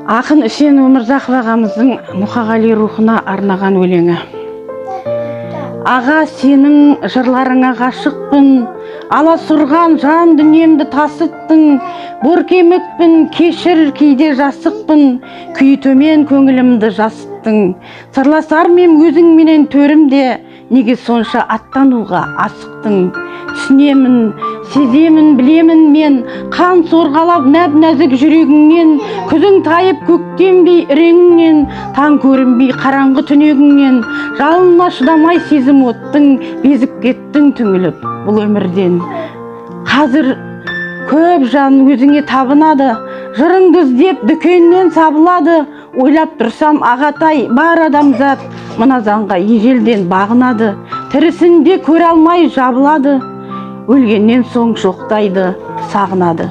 Ақын Үсен Өмірзақов ағамыздың Мұқағали рухына арнаған өлеңі. Аға, сенің жырларыңа ғашықпын, аласұрған жан дүниемді тасыттың, боркемікпін, кешір кейде жасықпын, күйі төмен көңілімді жасыттың. Сырласар мен өзіңменен төрімде, неге сонша аттануға асықтың. Түсінемін, сеземін, білемін мен, қан сорғалап нәп-нәзік жүрегіңнен, күзің тайып көктемдей іреңіңнен, таң көрінбей қараңғы түнегіңнен, жалынма шыдамай сезім оттың, безіп кеттің түңіліп бұл өмірден. Қазір көп жан өзіңе табынады, жырыңды іздеп дүкеннен сабылады. Ойлап тұрсам, ағатай, бар адамзат мына заңға ежелден бағынады. Тірісінде көре алмай жабылады, өлгеннен соң жоқтайды, сағынады.